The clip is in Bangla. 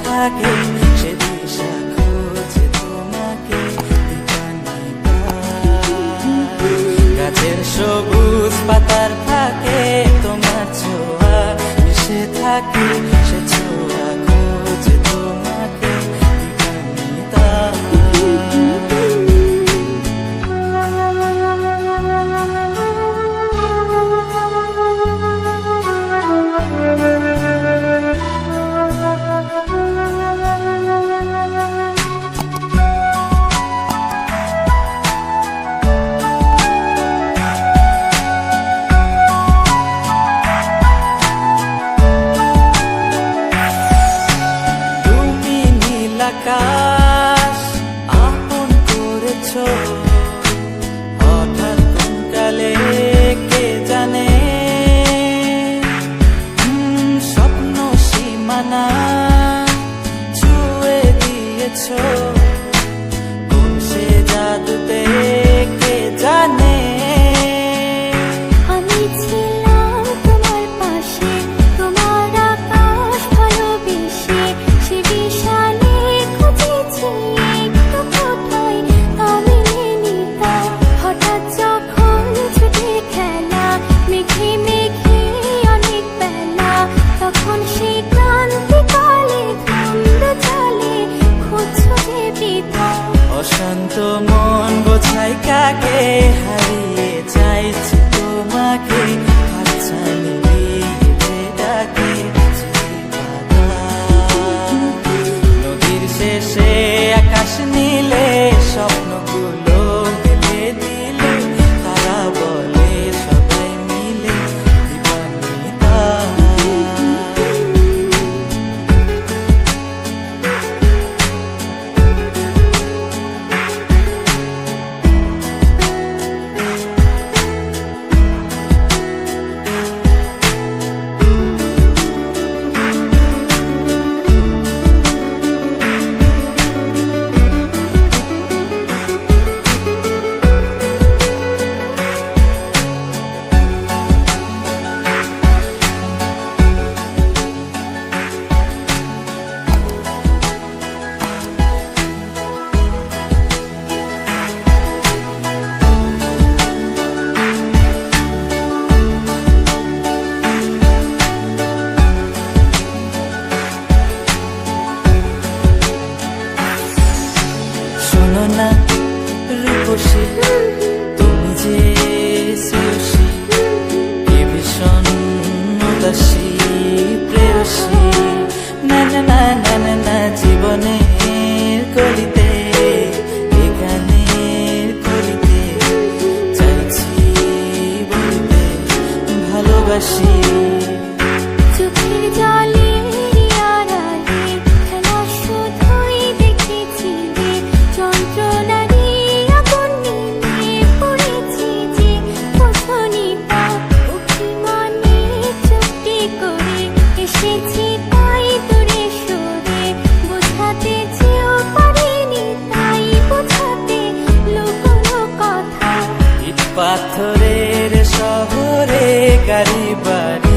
থাকে সে দিশা খুঁজে তোমাকে গাছের সবুজ পাতার ফাঁকে তোমার ছোঁয়া মিশে থাকে সে ছোঁয়া খুঁজে তোমাকে আকাশ আপন করেছ হঠাৎ কোন কালে কে জানে স্বপ্ন সীমানা ছুঁয়ে দিয়েছ কোন সে জাদুতে কে জানে অশান্ত মন বোঝাই কাকে হারিয়ে চাইছি তোমাকে হাতছানি দিয়ে ডাকে নদীর শেষে আকাশ নীলে স্বপ্নগুলো মেলে দিলে তারা বলে সবাই মিলে দিবানিতা না রূপসী তুমি যে শ্রেয়সী কে ভীষণ উদাসী প্রেয়সী না না না না না না জীবনের কলিতে গানের কলিতে চাইছি বলতে ভালোবাসি চোখের জলে পাথরের শহরে গাড়ি বাড়ি